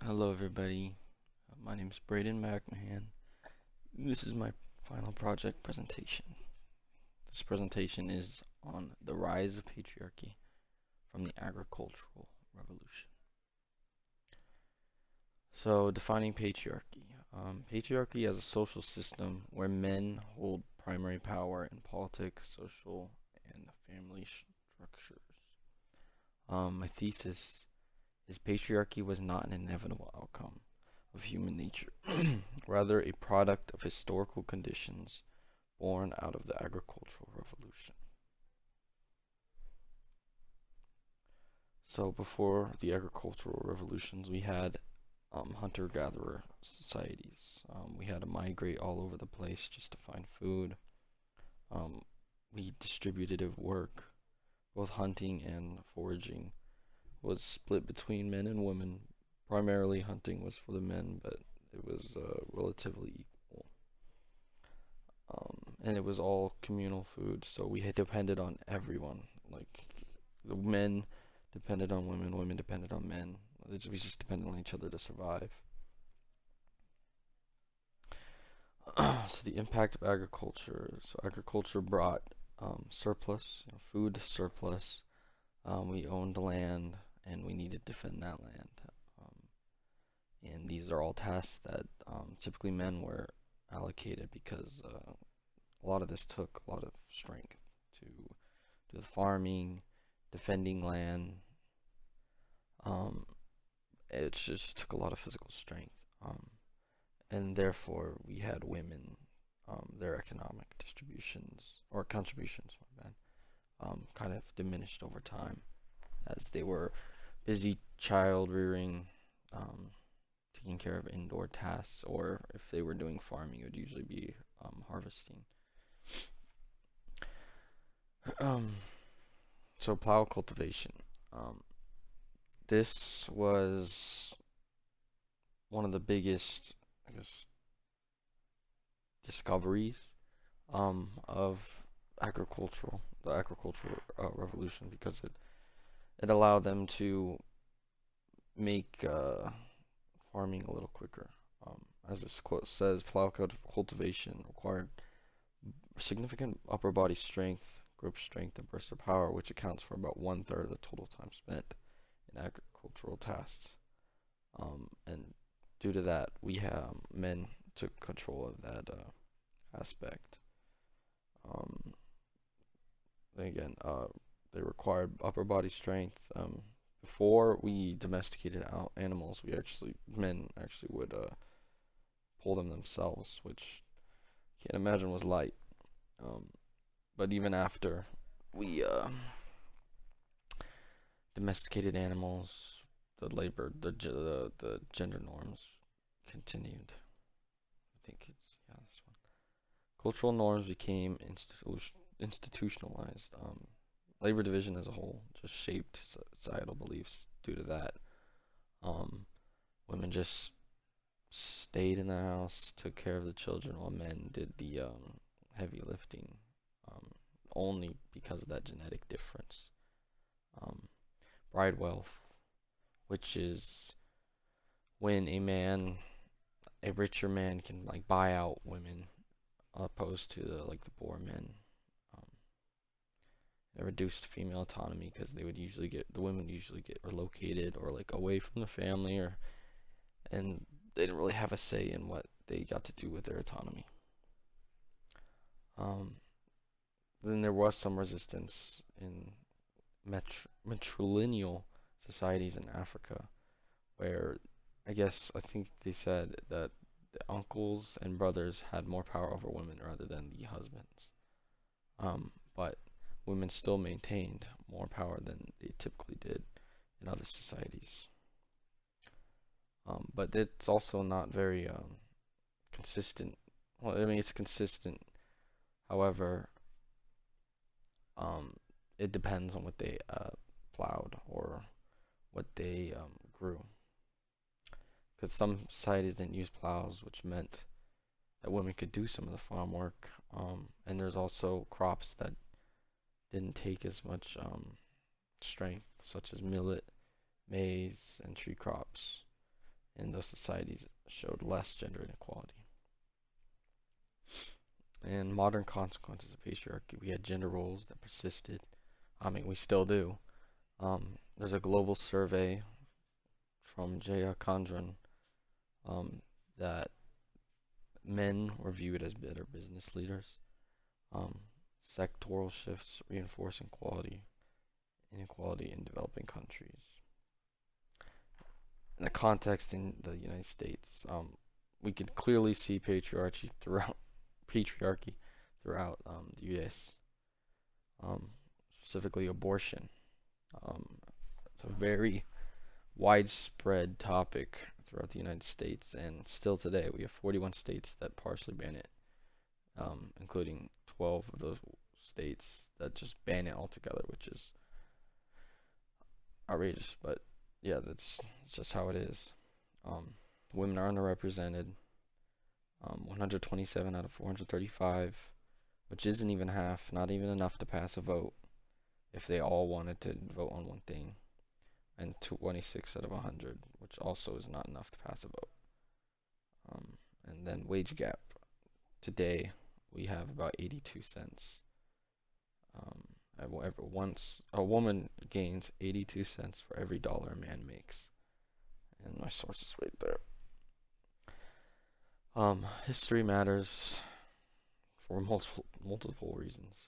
Hello, everybody. My name is Braden McMahon. This is my final project presentation. This presentation is on the rise of patriarchy from the agricultural revolution. So, defining patriarchy. Patriarchy as a social system where men hold primary power in politics, social, and family structures. My thesis is patriarchy was not an inevitable outcome of human nature, rather a product of historical conditions born out of the agricultural revolution. So before the agricultural revolutions, we had hunter-gatherer societies. We had to migrate all over the place just to find food. Um, we distributed work, both hunting and foraging was split between men and women. Primarily hunting was for the men, but it was relatively equal. And it was all communal food, so we had depended on everyone. Like the men depended on women, women depended on men. We just depended on each other to survive. So the impact of agriculture. So agriculture brought surplus, food surplus. We owned land, and we needed to defend that land. And these are all tasks that typically men were allocated because a lot of this took a lot of strength to do the farming, defending land. Um, it just took a lot of physical strength, and therefore we had women, their economic distributions or contributions, my bad, kind of diminished over time as they were busy child rearing, taking care of indoor tasks, or if they were doing farming, it would usually be harvesting. Um, so plow cultivation. Um, this was one of the biggest, I guess, discoveries of the agricultural revolution because it allowed them to make farming a little quicker. As this quote says, plow cultivation required significant upper body strength, grip strength, and burst of power, which accounts for about 1/3 of the total time spent in agricultural tasks. And due to that, we have men took control of that aspect. Um, again, they required upper body strength. Before we domesticated animals, men actually would pull them themselves, which I can't imagine was light. Um, but even after we domesticated animals, the gender norms continued. I think it's yeah, this one. Cultural norms became institutionalized. Labor division as a whole just shaped societal beliefs due to that. Um, Women just stayed in the house, took care of the children, while men did the heavy lifting, um, only because of that genetic difference. Um, Bride wealth, which is when a richer man can like buy out women, opposed to the poor men. Um, it reduced female autonomy because the women usually get relocated or like away from the family, or and they didn't really have a say in what they got to do with their autonomy. Um, then there was some resistance in matrilineal societies in Africa, where I think they said that the uncles and brothers had more power over women rather than the husbands. But women still maintained more power than they typically did in other societies. But it's also not very consistent. Well, I mean, it's consistent. However, um, it depends on what they plowed or what they grew. Because some societies didn't use plows, which meant that women could do some of the farm work. And there's also crops that didn't take as much strength, such as millet, maize, and tree crops. and those societies showed less gender inequality. And modern consequences of patriarchy, we had gender roles that persisted. I mean, we still do. There's a global survey from Jaya Kandran that men were viewed as better business leaders. Um, Sectoral shifts reinforce inequality in developing countries. In the context in the United States, we can clearly see patriarchy throughout the U.S. Specifically abortion. It's a very widespread topic throughout the United States, and still today we have 41 states that partially ban it, including 12 of those states that just ban it altogether, which is outrageous. But yeah, that's just how it is. Um, Women are underrepresented. 127 out of 435, which isn't even half, not even enough to pass a vote if they all wanted to vote on one thing, and 26 out of 100, which also is not enough to pass a vote. And then wage gap. Today, we have about 82 cents. Once a woman gains 82 cents for every dollar a man makes. And my source is right there. History matters for multiple reasons.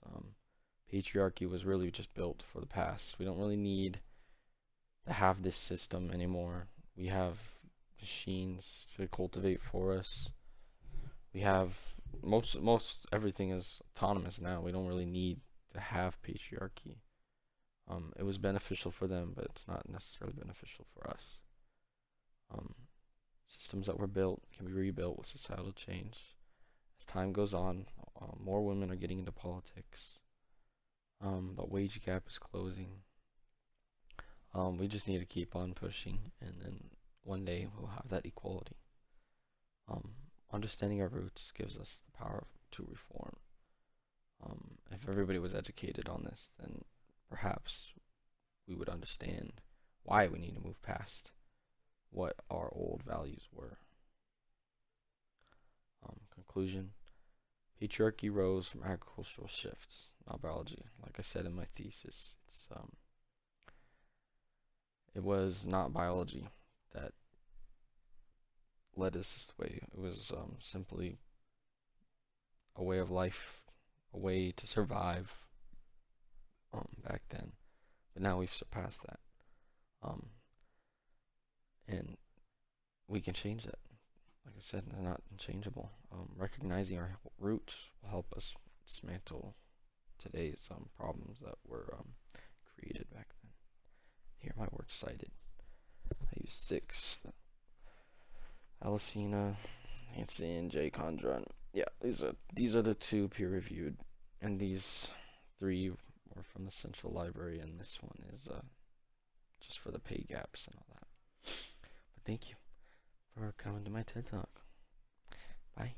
Patriarchy was really just built for the past. We don't really need to have this system anymore. We have machines to cultivate for us. We have most everything is autonomous now. We don't really need to have patriarchy. It was beneficial for them, but it's not necessarily beneficial for us. Systems that were built can be rebuilt with societal change. As time goes on, more women are getting into politics. The wage gap is closing. We just need to keep on pushing, and then one day we'll have that equality. Understanding our roots gives us the power to reform. If everybody was educated on this, then perhaps we would understand why we need to move past what our old values were. Conclusion. Patriarchy rose from agricultural shifts, not biology. Like I said in my thesis, it was not biology that led us this way. It was simply a way of life, a way to survive back then. But now we've surpassed that. And we can change that. Like I said, they're not unchangeable. Recognizing our roots will help us dismantle today's problems that were created back then. Here, my works cited. I use 6. Alicina, Nancy, and J. Condron. Yeah, these are the 2 peer-reviewed, and these 3 were from the Central Library, and this one is just for the pay gaps and all that. But thank you for coming to my TED Talk. Bye.